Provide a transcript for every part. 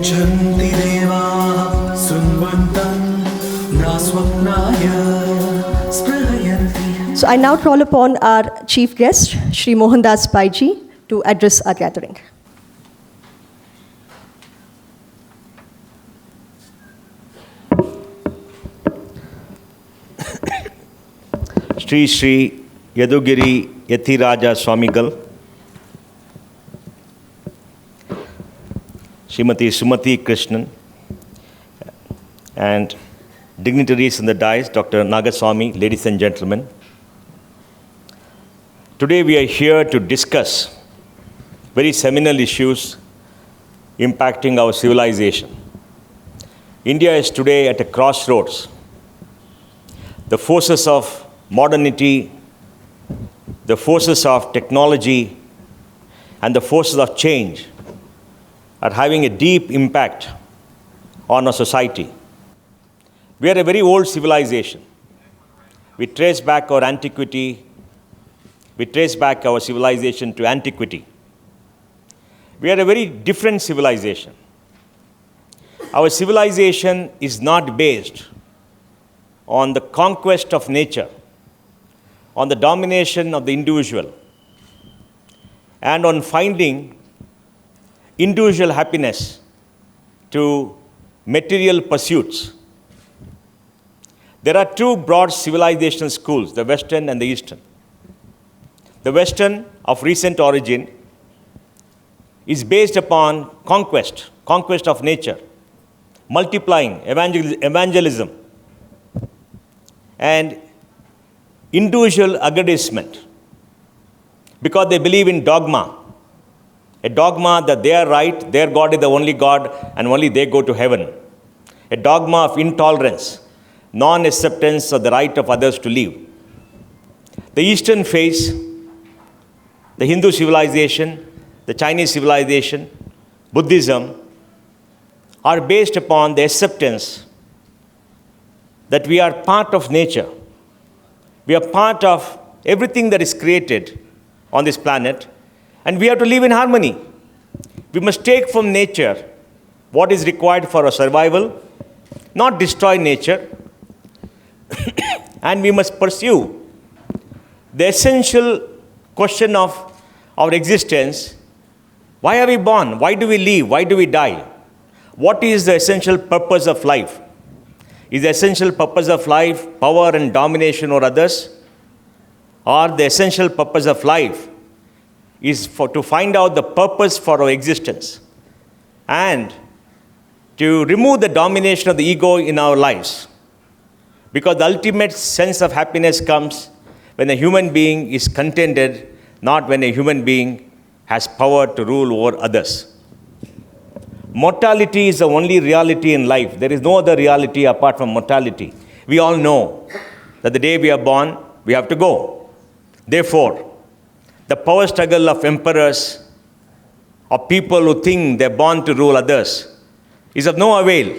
यच्छन्ति देवाः शृण्वन्तं न स्वप्नाय स्पृहयन्ति. So I now call upon our chief guest, Shri Mohandas Baiji, to address our gathering. Sri Sri Yadugiri Yathiraja Swamigal, Srimati Sumati Krishnan, and dignitaries in the dais, Dr. Nagaswamy, ladies and gentlemen. Today we are here to discuss very seminal issues impacting our civilization. India is today at a crossroads. The forces of modernity, the forces of technology, and the forces of change are having a deep impact on our society. We are a very old civilization. We trace back our antiquity. We trace back our civilization to antiquity. We are a very different civilization. Our civilization is not based on the conquest of nature, on the domination of the individual, and on finding individual happiness to material pursuits. There are two broad civilizational schools, the Western and the Eastern. The Western, of recent origin, is based upon conquest of nature, multiplying, evangelism, and individual aggrandizement, because they believe in dogma, a dogma that they are right, their God is the only God, and only they go to heaven, a dogma of intolerance, non-acceptance of the right of others to live. The Eastern phase, the Hindu civilization, the Chinese civilization, Buddhism, are based upon the acceptance that we are part of nature. We are part of everything that is created on this planet, and we have to live in harmony. We must take from nature what is required for our survival, not destroy nature, and we must pursue the essential question of our existence. Why are we born? Why do we live? Why do we die? What is the essential purpose of life? Is the essential purpose of life power and domination over others? Or the essential purpose of life is to find out the purpose for our existence and to remove the domination of the ego in our lives? Because the ultimate sense of happiness comes when a human being is contented, not when a human being has power to rule over others. Mortality is the only reality in life. There is no other reality apart from mortality. We all know that the day we are born, we have to go. Therefore, the power struggle of emperors, of people who think they're born to rule others, is of no avail.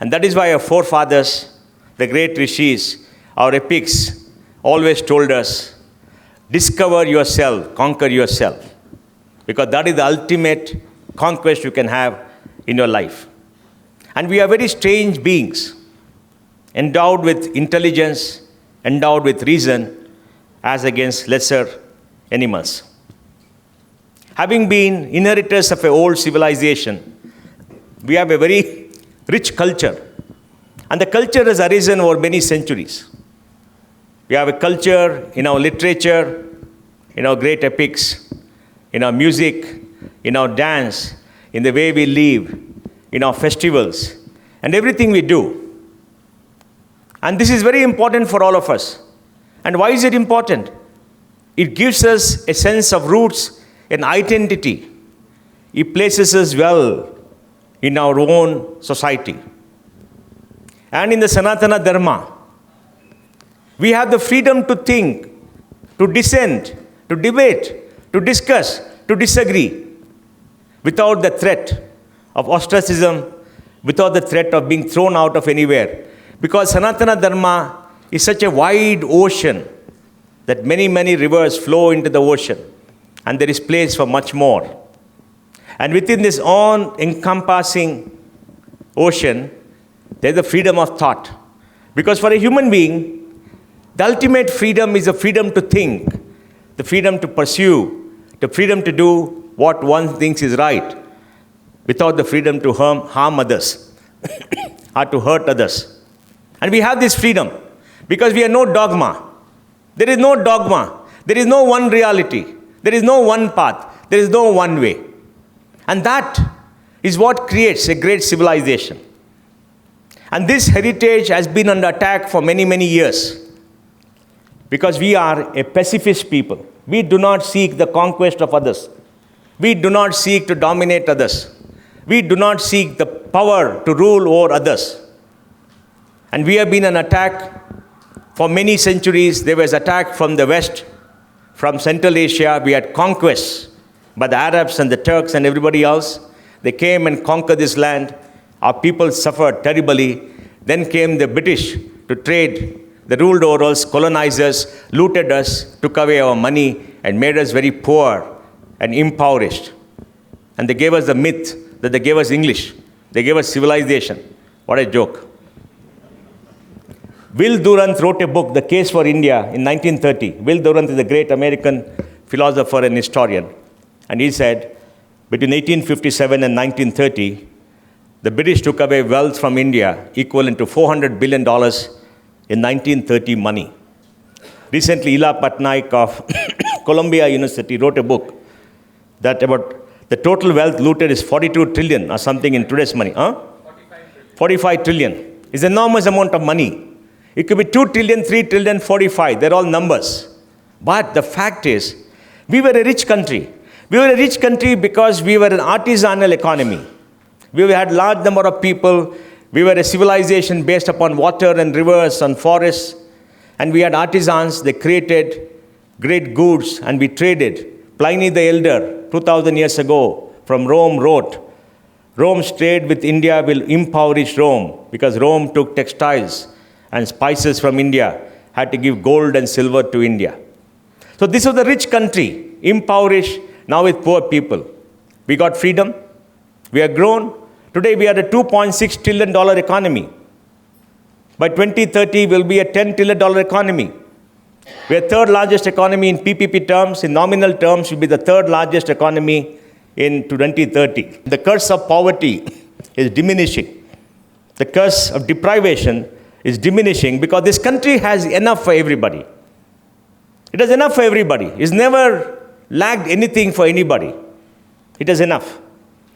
And that is why our forefathers, the great rishis, our epics, always told us, discover yourself, conquer yourself. Because that is the ultimate conquest you can have in your life. And we are very strange beings, endowed with intelligence, endowed with reason, as against lesser animals. Having been inheritors of an old civilization, we have a very rich culture. And the culture has arisen over many centuries. We have a culture in our literature, in our great epics, in our music, in our dance, in the way we live, in our festivals, and everything we do. And this is very important for all of us. And why is it important? It gives us a sense of roots and identity. It places us well in our own society. And in the Sanatana Dharma, we have the freedom to think, to dissent, to debate, to discuss, to disagree, without the threat of ostracism, without the threat of being thrown out of anywhere. Because Sanatana Dharma is such a wide ocean that many, many rivers flow into the ocean, and there is place for much more. And within this all-encompassing ocean, there's the freedom of thought. Because for a human being, the ultimate freedom is the freedom to think, the freedom to pursue, the freedom to do what one thinks is right, without the freedom to harm others or to hurt others. And we have this freedom because we have no dogma. There is no dogma. There is no one reality. There is no one path. There is no one way. And that is what creates a great civilization. And this heritage has been under attack for many, many years. Because we are a pacifist people. We do not seek the conquest of others. We do not seek to dominate others. We do not seek the power to rule over others. And we have been an attack for many centuries. There was attack from the West, from Central Asia. We had conquests by the Arabs and the Turks and everybody else. They came and conquered this land. Our people suffered terribly. Then came the British to trade. They ruled over us, colonizers, looted us, took away our money, and made us very poor and impoverished. And they gave us the myth that they gave us English. They gave us civilization. What a joke. Will Durant wrote a book, The Case for India, in 1930. Will Durant is a great American philosopher and historian. And he said, between 1857 and 1930, the British took away wealth from India equivalent to $400 billion in 1930 money. Recently, Ila Patnaik of Columbia University wrote a book that about the total wealth looted is 42 trillion or something in today's money. 45 trillion. It's an enormous amount of money. It could be 2 trillion, 3 trillion, 45. They're all numbers. But the fact is, we were a rich country. We were a rich country because we were an artisanal economy. We had large number of people. We were a civilization based upon water and rivers and forests. And we had artisans. They created great goods and we traded. Pliny the Elder, 2000 years ago, from Rome wrote, Rome's trade with India will impoverish Rome because Rome took textiles and spices from India, had to give gold and silver to India. So this was a rich country, impoverished, now with poor people. We got freedom. We have grown. Today we are a $2.6 trillion economy. By 2030, we'll be a $10 trillion economy. We are third largest economy in PPP terms. In nominal terms, we'll be the third largest economy in 2030. The curse of poverty is diminishing. The curse of deprivation is diminishing because this country has enough for everybody. It has enough for everybody. It's never lacked anything for anybody. It has enough.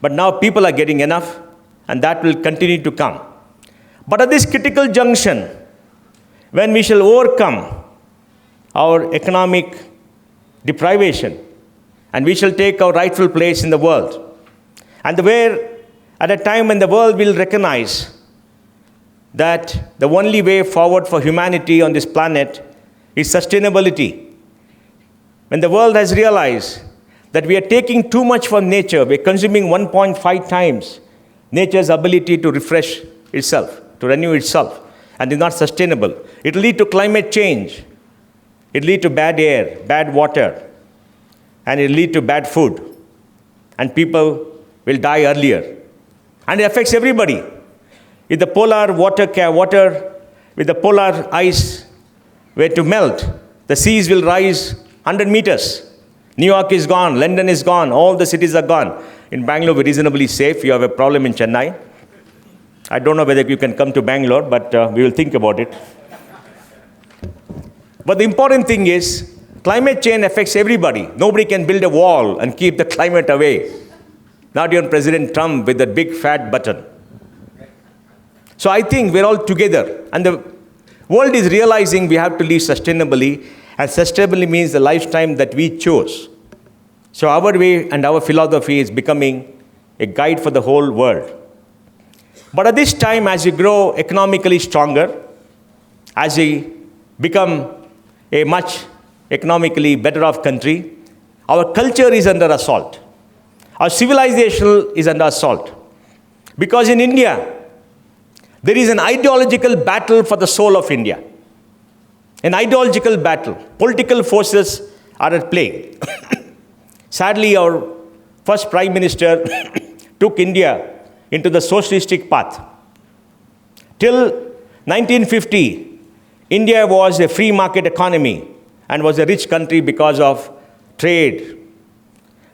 But now people are getting enough, and that will continue to come. But at this critical junction, when we shall overcome our economic deprivation, and we shall take our rightful place in the world, and where at a time when the world will recognize that the only way forward for humanity on this planet is sustainability. When the world has realized that we are taking too much from nature, we are consuming 1.5 times nature's ability to refresh itself, to renew itself, and is not sustainable. It will lead to climate change. It will lead to bad air, bad water, and it will lead to bad food. And people will die earlier. And it affects everybody. If the polar water with the polar ice were to melt, the seas will rise 100 meters. New York is gone, London is gone, all the cities are gone. In Bangalore, we're reasonably safe. You have a problem in Chennai. I don't know whether you can come to Bangalore, but we will think about it. But the important thing is, climate change affects everybody. Nobody can build a wall and keep the climate away. Not even President Trump with that big fat button. So I think we're all together. And the world is realizing we have to live sustainably. And sustainability means the lifetime that we chose. So our way and our philosophy is becoming a guide for the whole world. But at this time, as we grow economically stronger, as we become a much economically better off country, our culture is under assault. Our civilization is under assault. Because in India, there is an ideological battle for the soul of India. An ideological battle. Political forces are at play. Sadly, our first Prime Minister, took India into the socialistic path. Till 1950, India was a free market economy and was a rich country because of trade.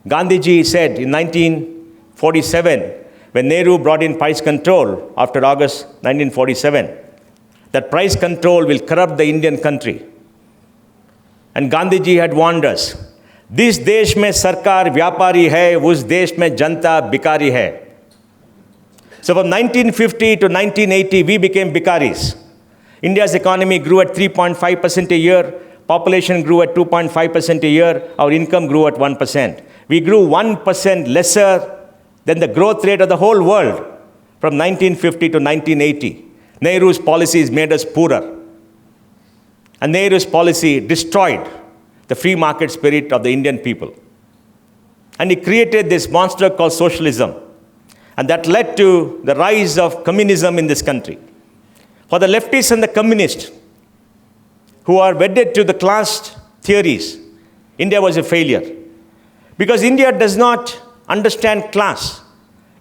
Gandhiji said in 1947, when Nehru brought in price control after August 1947, that price control will corrupt the Indian country. And Gandhiji had warned us, this desh mein sarkar vyapari hai, us desh mein janta bikari hai. So from 1950 to 1980, we became bikaris. India's economy grew at 3.5% a year, population grew at 2.5% a year, our income grew at 1%. We grew 1% lesser than the growth rate of the whole world from 1950 to 1980. Nehru's policies made us poorer. And Nehru's policy destroyed the free market spirit of the Indian people. And he created this monster called socialism. And that led to the rise of communism in this country. For the leftists and the communists who are wedded to the class theories, India was a failure. Because India does not understand class.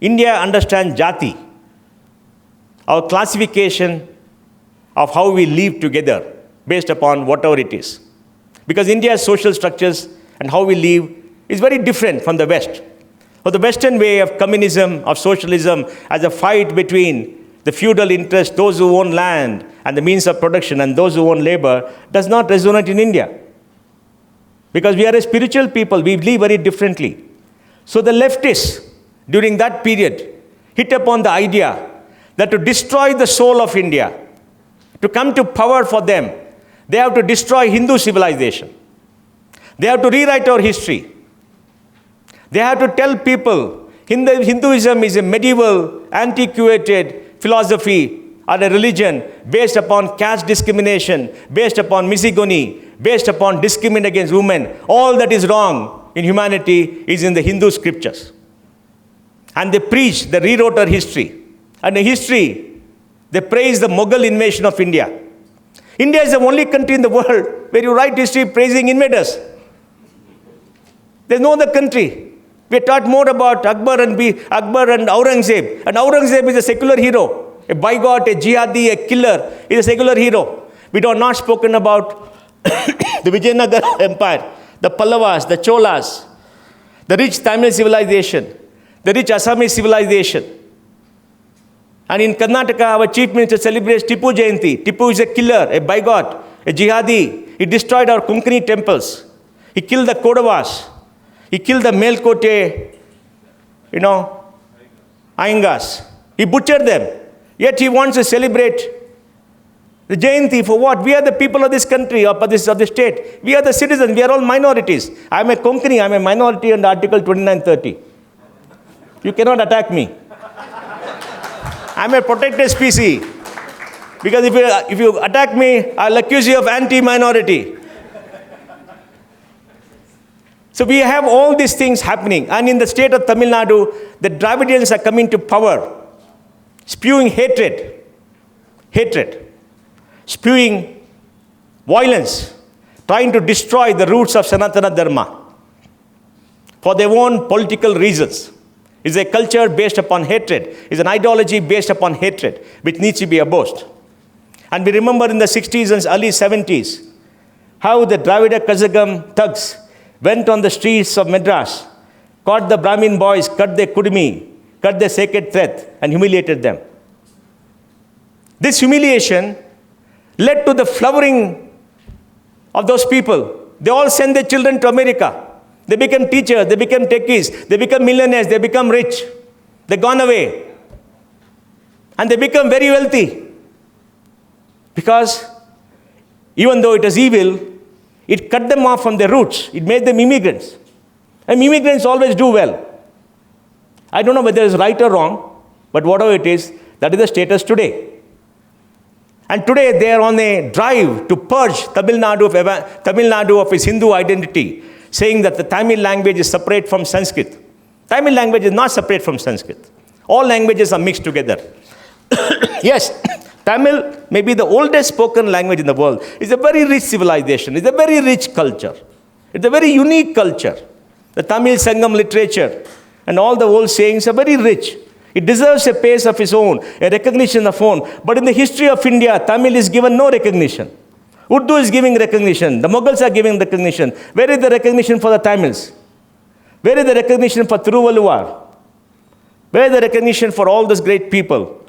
India understands jati, our classification of how we live together based upon whatever it is. Because India's social structures and how we live is very different from the West. Or the Western way of communism, of socialism, as a fight between the feudal interests, those who own land and the means of production, and those who own labor, does not resonate in India. Because we are a spiritual people, we live very differently. So the leftists, during that period, hit upon the idea that to destroy the soul of India, to come to power for them, they have to destroy Hindu civilization. They have to rewrite our history. They have to tell people Hinduism is a medieval, antiquated philosophy or a religion based upon caste discrimination, based upon misogyny, based upon discrimination against women. All that is wrong in humanity is in the Hindu scriptures. And they preach, they rewrote our history. And the history, they praise the Mughal invasion of India. India is the only country in the world where you write history praising invaders. There's no other country. We are taught more about Akbar and Aurangzeb. And Aurangzeb is a secular hero. A bigot, a jihadi, a killer is a secular hero. We are not spoken about the Vijayanagara Empire, the Pallavas, the Cholas, the rich Tamil civilization, the rich Assamese civilization. And in Karnataka, our chief minister celebrates Tipu Jayanti. Tipu is a killer, a bigot, a jihadi. He destroyed our Konkani temples. He killed the Kodavas. He killed the Melkote, Iyengas. He butchered them. Yet he wants to celebrate the Jayanti for what? We are the people of this country, of the state. We are the citizens. We are all minorities. I am a Konkani. I am a minority under Article 2930. You cannot attack me. I am a protected species. Because if you attack me, I will accuse you of anti-minority. So we have all these things happening. And in the state of Tamil Nadu, the Dravidians are coming to power, spewing hatred, spewing violence, trying to destroy the roots of Sanatana Dharma for their own political reasons. It's a culture based upon hatred. It's an ideology based upon hatred, which needs to be opposed. And we remember in the 60s and early 70s, how the Dravida Kazhagam thugs went on the streets of Madras, caught the Brahmin boys, cut their kudumi, cut their sacred thread, and humiliated them. This humiliation led to the flowering of those people. They all sent their children to America. They became teachers, they became techies, they become millionaires, they become rich. They gone away. And they become very wealthy. Because even though it was evil, it cut them off from their roots. It made them immigrants. And immigrants always do well. I don't know whether it's right or wrong, but whatever it is, that is the status today. And today they are on a drive to purge Tamil Nadu of its Hindu identity, saying that the Tamil language is separate from Sanskrit. Tamil language is not separate from Sanskrit. All languages are mixed together. Yes, Tamil may be the oldest spoken language in the world. It's a very rich civilization. It's a very rich culture. It's a very unique culture. The Tamil Sangam literature and all the old sayings are very rich. It deserves a place of its own, a recognition of its own. But in the history of India, Tamil is given no recognition. Urdu is giving recognition. The Mughals are giving recognition. Where is the recognition for the Tamils? Where is the recognition for Thiruvalluvar? Where is the recognition for all those great people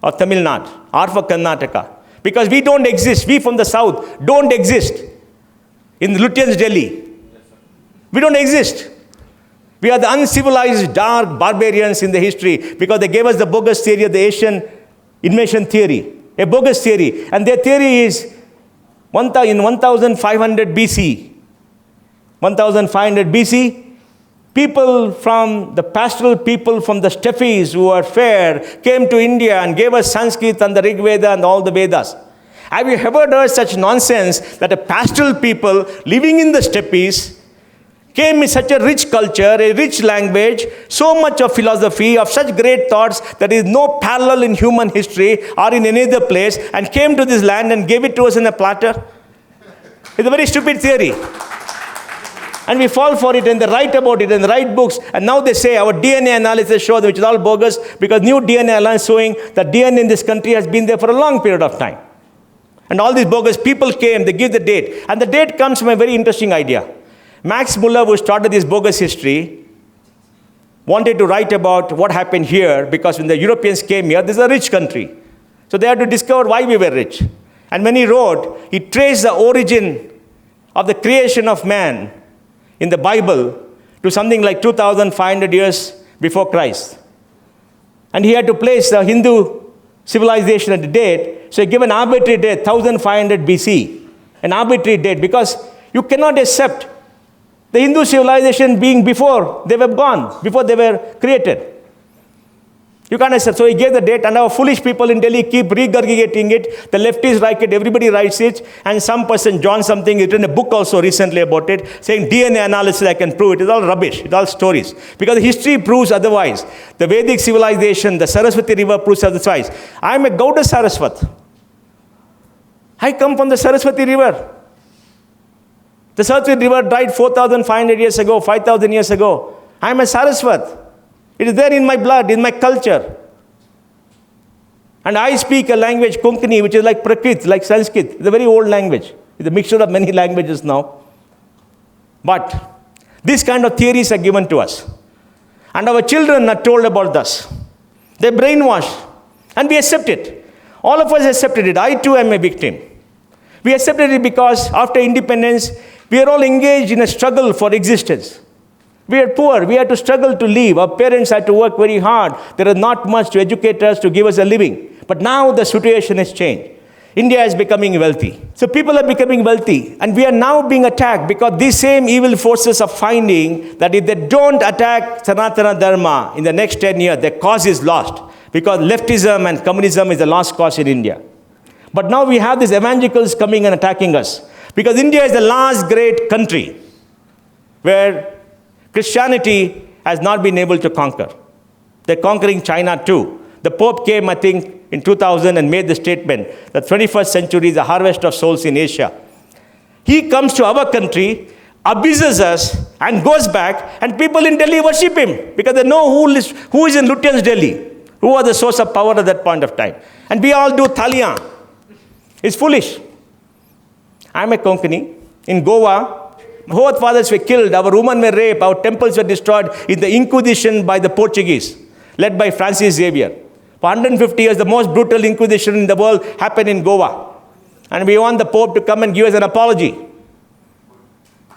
of Tamil Nadu or for Karnataka? Because we don't exist. We from the south don't exist in Lutyens' Delhi. We don't exist. We are the uncivilized, dark barbarians in the history because they gave us the bogus theory of the Asian invasion theory, a bogus theory. And their theory is in 1500 BC, 1500 BC, people from the pastoral people from the steppes who were fair came to India and gave us Sanskrit and the Rig Veda and all the Vedas. Have you ever heard such nonsense that a pastoral people living in the steppes came with such a rich culture, a rich language, so much of philosophy, of such great thoughts that is no parallel in human history or in any other place, and came to this land and gave it to us in a platter? It's a very stupid theory. And we fall for it and they write about it and write books. And now they say our DNA analysis shows, which is all bogus, because new DNA analysis showing that DNA in this country has been there for a long period of time. And all these bogus people came, they give the date. And the date comes from a very interesting idea. Max Muller, who started this bogus history, wanted to write about what happened here because when the Europeans came here, this is a rich country. So they had to discover why we were rich. And when he wrote, he traced the origin of the creation of man in the Bible to something like 2,500 years before Christ. And he had to place the Hindu civilization at the date. So he gave an arbitrary date, 1500 BC, an arbitrary date, because you cannot accept the Hindu civilization being before they were born, before they were created. You can't accept. So he gave the date, and our foolish people in Delhi keep regurgitating it. The lefties write it, everybody writes it, and some person, John something, written a book also recently about it, saying DNA analysis, I can prove it. It's all rubbish. It's all stories. Because history proves otherwise. The Vedic civilization, the Saraswati river proves otherwise. I am a Gauda Saraswat. I come from the Saraswati river. The Saraswati river died 4,500 years ago, 5,000 years ago. I am a Saraswat. It is there in my blood, in my culture. And I speak a language, Konkani, which is like Prakrit, like Sanskrit. It's a very old language. It's a mixture of many languages now. But these kind of theories are given to us. And our children are told about this. They're brainwashed. And we accept it. All of us accepted it. I too am a victim. We accepted it because after independence, we are all engaged in a struggle for existence. We are poor. We had to struggle to live. Our parents had to work very hard. There is not much to educate us, to give us a living. But now the situation has changed. India is becoming wealthy. So people are becoming wealthy. And we are now being attacked because these same evil forces are finding that if they don't attack Sanatana Dharma in the next 10 years, their cause is lost. Because leftism and communism is the lost cause in India. But now we have these evangelicals coming and attacking us. Because India is the last great country where Christianity has not been able to conquer. They're conquering China too. The Pope came, I think, in 2000 and made the statement that 21st century is the harvest of souls in Asia. He comes to our country, abuses us, and goes back, and people in Delhi worship him because they know who is in Lutyens' Delhi, who are the source of power at that point of time. And we all do Thaliyan. It's foolish. I'm a Konkani. In Goa, my forefathers were killed, our women were raped, our temples were destroyed in the Inquisition by the Portuguese, led by Francis Xavier. For 150 years, the most brutal Inquisition in the world happened in Goa. And we want the Pope to come and give us an apology.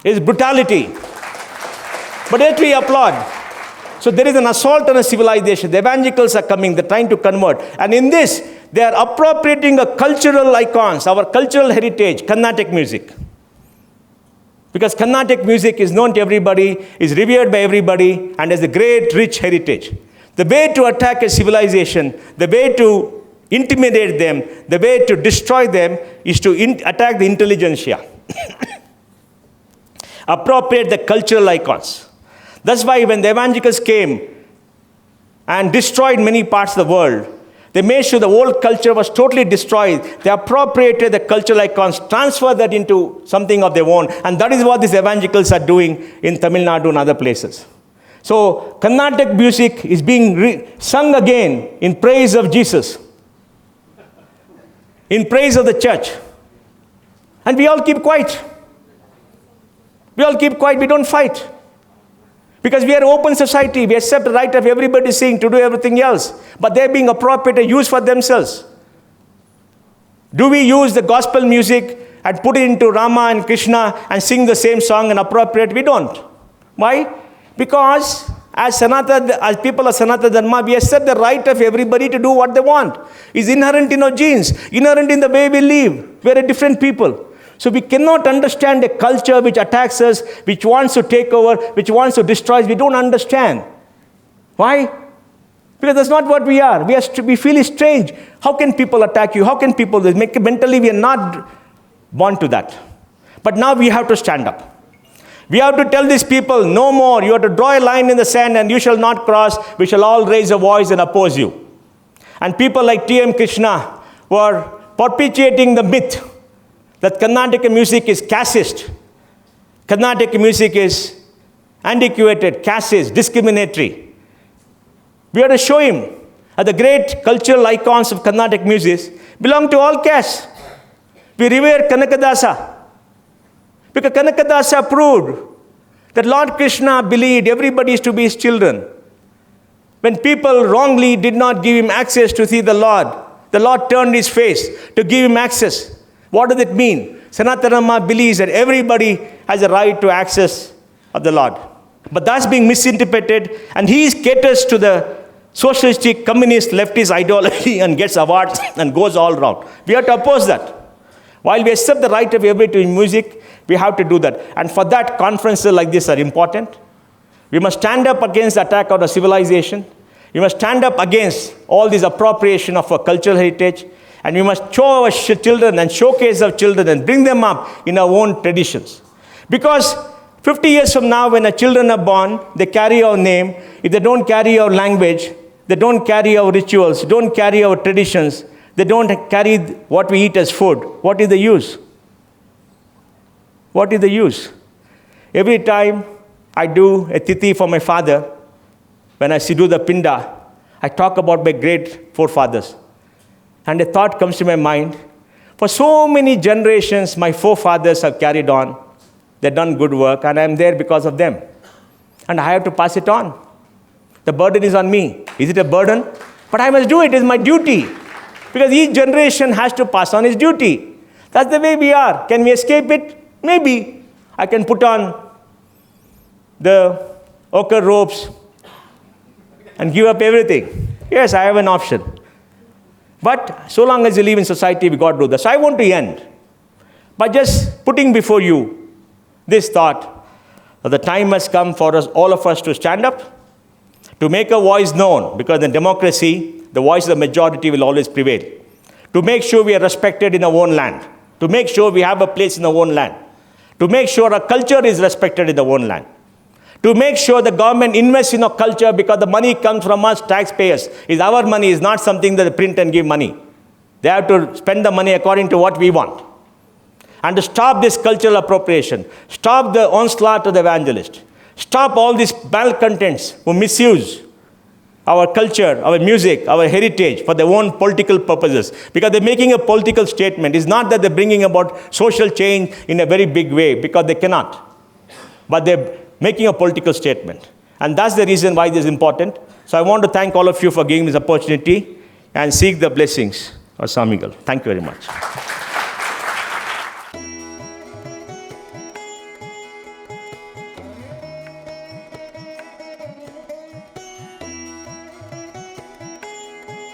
It's brutality. But yet we applaud. So there is an assault on a civilization. The evangelicals are coming, they're trying to convert. And in this, they are appropriating a cultural icons, our cultural heritage, Carnatic music. Because Carnatic music is known to everybody, is revered by everybody, and has a great, rich heritage. The way to attack a civilization, the way to intimidate them, the way to destroy them is to attack the intelligentsia. Appropriate the cultural icons. That's why when the evangelicals came and destroyed many parts of the world, They made sure the old culture was totally destroyed. They appropriated the cultural icons, transferred that into something of their own. And that is what these evangelicals are doing in Tamil Nadu and other places. So Carnatic music is being sung again in praise of Jesus, in praise of the church. And we all keep quiet. We all keep quiet. We don't fight. Because we are an open society. We accept the right of everybody sing to do everything else. But they're being appropriated, used for themselves. Do we use the gospel music and put it into Rama and Krishna and sing the same song and appropriate? We don't. Why? Because as people of Sanatana Dharma, we accept the right of everybody to do what they want. It's inherent in our genes, inherent in the way we live. We're a different people. So we cannot understand a culture which attacks us, which wants to take over, which wants to destroy us. We don't understand. Why? Because that's not what we are. We feel strange. How can people attack you? How can people mentally we are not born to that. But now we have to stand up. We have to tell these people, no more. You have to draw a line in the sand and you shall not cross. We shall all raise a voice and oppose you. And people like T.M. Krishna were perpetuating the myth that Carnatic music is casteist. Carnatic music is antiquated, casteist, discriminatory. We have to show him that the great cultural icons of Carnatic music belong to all castes. We revere Kanakadasa. Because Kanakadasa proved that Lord Krishna believed everybody is to be his children. When people wrongly did not give him access to see the Lord turned his face to give him access. What does it mean? Sanatana Dharma believes that everybody has a right to access of the Lord. But that's being misinterpreted, and he caters to the socialistic, communist, leftist ideology and gets awards and goes all around. We have to oppose that. While we accept the right of everybody to music, we have to do that. And for that, conferences like this are important. We must stand up against the attack on our civilization. We must stand up against all this appropriation of our cultural heritage. And we must show our children and showcase our children and bring them up in our own traditions. Because 50 years from now, when our children are born, they carry our name. If they don't carry our language, they don't carry our rituals, don't carry our traditions, they don't carry what we eat as food, what is the use? What is the use? Every time I do a tithi for my father, when I do the pinda, I talk about my great forefathers. And a thought comes to my mind. For so many generations, my forefathers have carried on. They've done good work, and I'm there because of them. And I have to pass it on. The burden is on me. Is it a burden? But I must do it. It's my duty. Because each generation has to pass on its duty. That's the way we are. Can we escape it? Maybe. I can put on the ochre robes and give up everything. Yes, I have an option. But so long as you live in society, we got to do that. So I want to end by just putting before you this thought that the time has come for us, all of us, to stand up, to make a voice known, because in democracy, the voice of the majority will always prevail. To make sure we are respected in our own land. To make sure we have a place in our own land. To make sure our culture is respected in our own land. To make sure the government invests in our culture, because the money comes from us taxpayers. It's our money, it's not something that they print and give money. They have to spend the money according to what we want. And to stop this cultural appropriation. Stop the onslaught of the evangelist. Stop all these malcontents who misuse our culture, our music, our heritage for their own political purposes. Because they're making a political statement. It's not that they're bringing about social change in a very big way, because they cannot. But they're making a political statement. And that's the reason why this is important. So I want to thank all of you for giving this opportunity and seek the blessings of Swamigal. Thank you very much.